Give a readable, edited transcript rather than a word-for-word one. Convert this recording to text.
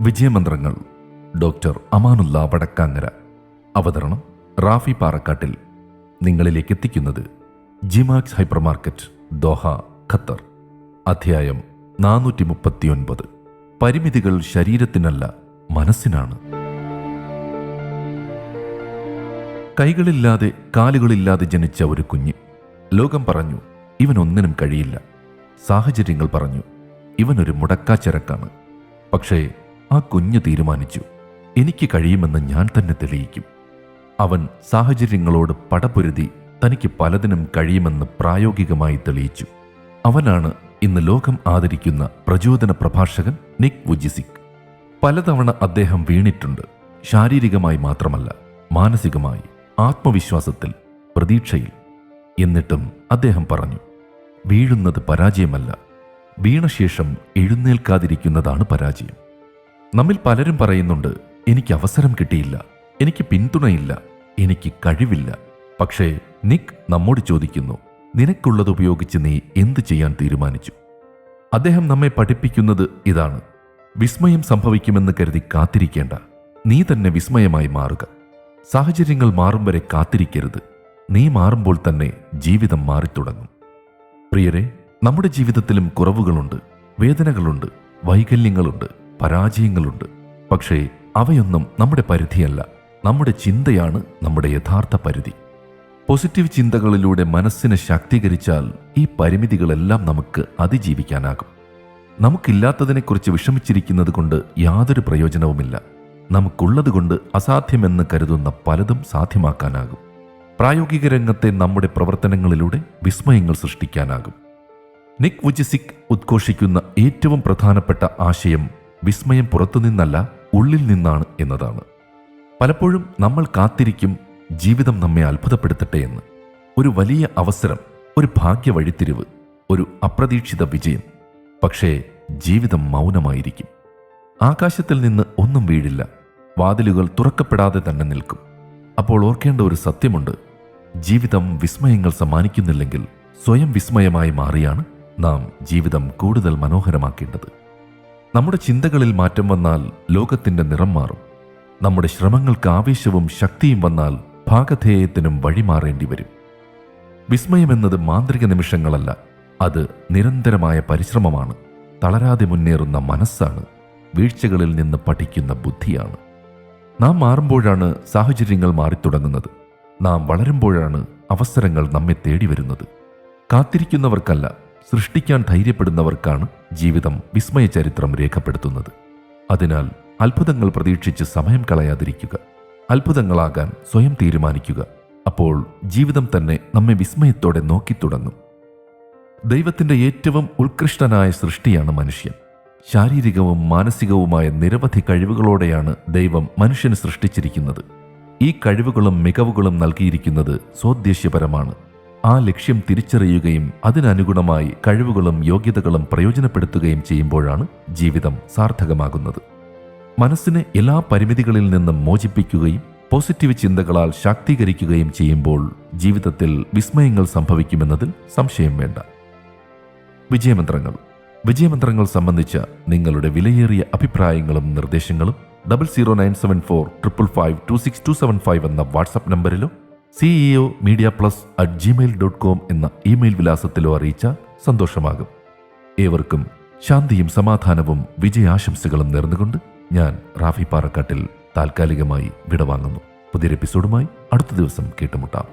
വിജയമന്ത്രങ്ങൾ doctor Amanullah Vadakkangara. അവതരണം റാഫി പാറക്കാട്ടിൽ. നിങ്ങളിലേക്ക് എത്തിക്കുന്നത് G-Max hyper market, Doha, Qatar. അധ്യായം 439. പരിമിതികൾ ശരീരത്തിനല്ല, മനസ്സിനാണ്. കൈകളില്ലാതെ കാലുകളില്ലാതെ ജനിച്ച ഒരു കുഞ്ഞ്. ലോകം പറഞ്ഞു ഇവനൊന്നിനും കഴിയില്ല. സാഹചര്യങ്ങൾ പറഞ്ഞു ഇവനൊരു മുടക്കാച്ചരക്കാണ്. പക്ഷേ ആ കുഞ്ഞ് തീരുമാനിച്ചു, എനിക്ക് കഴിയുമെന്ന് ഞാൻ തന്നെ തെളിയിക്കും. അവൻ സാഹചര്യങ്ങളോട് പടപൊരുതി തനിക്ക് പലതിനും കഴിയുമെന്ന് പ്രായോഗികമായി തെളിയിച്ചു. അവനാണ് ഇന്ന് ലോകം ആദരിക്കുന്ന പ്രചോദന പ്രഭാഷകൻ നിക് വുജിസിക്. പലതവണ അദ്ദേഹം വീണിട്ടുണ്ട്. ശാരീരികമായി മാത്രമല്ല, മാനസികമായി, ആത്മവിശ്വാസത്തിൽ, പ്രതീക്ഷയിൽ. എന്നിട്ടും അദ്ദേഹം പറഞ്ഞു, വീഴുന്നത് പരാജയമല്ല, വീണശേഷം എഴുന്നേൽക്കാതിരിക്കുന്നതാണ് പരാജയം. നമ്മിൽ പലരും പറയുന്നുണ്ട്, എനിക്ക് അവസരം കിട്ടിയില്ല, എനിക്ക് പിന്തുണയില്ല, എനിക്ക് കഴിവില്ല. പക്ഷേ നിക് നമ്മോട് ചോദിക്കുന്നു, നിനക്കുള്ളത് ഉപയോഗിച്ച് നീ എന്ത് ചെയ്യാൻ തീരുമാനിച്ചു? അദ്ദേഹം നമ്മെ പഠിപ്പിക്കുന്നത് ഇതാണ്: വിസ്മയം സംഭവിക്കുമെന്ന് കരുതി കാത്തിരിക്കേണ്ട, നീ തന്നെ വിസ്മയമായി മാറുക. സാഹചര്യങ്ങൾ മാറും വരെ കാത്തിരിക്കരുത്. നീ മാറുമ്പോൾ തന്നെ ജീവിതം മാറിത്തുടങ്ങും. പ്രിയരെ, നമ്മുടെ ജീവിതത്തിലും കുറവുകളുണ്ട്, വേദനകളുണ്ട്, വൈകല്യങ്ങളുണ്ട്, പരാജയങ്ങളുണ്ട്. പക്ഷേ അവയൊന്നും നമ്മുടെ പരിധിയല്ല. നമ്മുടെ ചിന്തയാണ് നമ്മുടെ യഥാർത്ഥ പരിധി. പോസിറ്റീവ് ചിന്തകളിലൂടെ മനസ്സിനെ ശാക്തീകരിച്ചാൽ ഈ പരിമിതികളെല്ലാം നമുക്ക് അതിജീവിക്കാനാകും. നമുക്കില്ലാത്തതിനെക്കുറിച്ച് വിഷമിച്ചിരിക്കുന്നത് കൊണ്ട് യാതൊരു പ്രയോജനവുമില്ല. നമുക്കുള്ളതുകൊണ്ട് അസാധ്യമെന്ന് കരുതുന്ന പലതും സാധ്യമാക്കാനാകും. പ്രായോഗിക രംഗത്തെ നമ്മുടെ പ്രവർത്തനങ്ങളിലൂടെ വിസ്മയങ്ങൾ സൃഷ്ടിക്കാനാകും. നിക് വുജിസിക് ഉദ്ഘോഷിക്കുന്ന ഏറ്റവും പ്രധാനപ്പെട്ട ആശയം വിസ്മയം പുറത്തുനിന്നല്ല, ഉള്ളിൽ നിന്നാണ് എന്നതാണ്. പലപ്പോഴും നമ്മൾ കാത്തിരിക്കും ജീവിതം നമ്മെ അത്ഭുതപ്പെടുത്തട്ടെ എന്ന്. ഒരു വലിയ അവസരം, ഒരു ഭാഗ്യ വഴിത്തിരിവ്, ഒരു അപ്രതീക്ഷിത വിജയം. പക്ഷേ ജീവിതം മൗനമായിരിക്കും. ആകാശത്തിൽ നിന്ന് ഒന്നും വീഴില്ല. വാതിലുകൾ തുറക്കപ്പെടാതെ തന്നെ നിൽക്കും. അപ്പോൾ ഓർക്കേണ്ട ഒരു സത്യമുണ്ട്: ജീവിതം വിസ്മയങ്ങൾ സമ്മാനിക്കുന്നില്ലെങ്കിൽ സ്വയം വിസ്മയമായി മാറിയാണ് നാം ജീവിതം കൂടുതൽ മനോഹരമാക്കേണ്ടത്. നമ്മുടെ ചിന്തകളിൽ മാറ്റം വന്നാൽ ലോകത്തിന്റെ നിറം മാറും. നമ്മുടെ ശ്രമങ്ങൾക്ക് ആവേശവും ശക്തിയും വന്നാൽ ഭാഗധേയത്തിനും വഴിമാറേണ്ടി വരും. വിസ്മയമെന്നത് മാന്ത്രിക നിമിഷങ്ങളല്ല, അത് നിരന്തരമായ പരിശ്രമമാണ്. തളരാതെ മുന്നേറുന്ന മനസ്സാണ്. വീഴ്ചകളിൽ നിന്ന് പഠിക്കുന്ന ബുദ്ധിയാണ്. നാം മാറുമ്പോഴാണ് സാഹചര്യങ്ങൾ മാറിത്തുടങ്ങുന്നത്. നാം വളരുമ്പോഴാണ് അവസരങ്ങൾ നമ്മെ തേടി വരുന്നത്. കാത്തിരിക്കുന്നവർക്കല്ല, സൃഷ്ടിക്കാൻ ധൈര്യപ്പെടുന്നവർക്കാണ് ജീവിതം വിസ്മയ ചരിത്രം രേഖപ്പെടുത്തുന്നത്. അതിനാൽ അത്ഭുതങ്ങൾ പ്രതീക്ഷിച്ച് സമയം കളയാതിരിക്കുക. അത്ഭുതങ്ങളാകാൻ സ്വയം തീരുമാനിക്കുക. അപ്പോൾ ജീവിതം തന്നെ നമ്മെ വിസ്മയത്തോടെ നോക്കിത്തുടങ്ങും. ദൈവത്തിന്റെ ഏറ്റവും ഉത്കൃഷ്ടനായ സൃഷ്ടിയാണ് മനുഷ്യൻ. ശാരീരികവും മാനസികവുമായ നിരവധി കഴിവുകളോടെയാണ് ദൈവം മനുഷ്യനെ സൃഷ്ടിച്ചിരിക്കുന്നത്. ഈ കഴിവുകളും മികവുകളും നൽകിയിരിക്കുന്നത് സ്വോദ്ദേശ്യപരമാണ്. ആ ലക്ഷ്യം തിരിച്ചറിയുകയും അതിനനുഗുണമായി കഴിവുകളും യോഗ്യതകളും പ്രയോജനപ്പെടുത്തുകയും ചെയ്യുമ്പോഴാണ് ജീവിതം സാർത്ഥകമാകുന്നത്. മനസ്സിനെ എല്ലാ പരിമിതികളിൽ നിന്നും മോചിപ്പിക്കുകയും പോസിറ്റീവ് ചിന്തകളാൽ ശാക്തീകരിക്കുകയും ചെയ്യുമ്പോൾ ജീവിതത്തിൽ വിസ്മയങ്ങൾ സംഭവിക്കുമെന്നതിൽ സംശയം വേണ്ട. വിജയമന്ത്രങ്ങൾ സംബന്ധിച്ച നിങ്ങളുടെ വിലയേറിയ അഭിപ്രായങ്ങളും നിർദ്ദേശങ്ങളും 0097455526275 എന്ന വാട്സാപ്പ് നമ്പറിലോ ceomedia+@gmail.com എന്ന ഇമെയിൽ വിലാസത്തിലോ അറിയിച്ചാൽ സന്തോഷമാകും. ഏവർക്കും ശാന്തിയും സമാധാനവും വിജയാശംസകളും നേർന്നുകൊണ്ട് ഞാൻ റാഫി പാറക്കാട്ടിൽ താൽക്കാലികമായി വിടവാങ്ങുന്നു. പുതിയൊരു എപ്പിസോഡുമായി അടുത്ത ദിവസം കേട്ടുമുട്ടാം.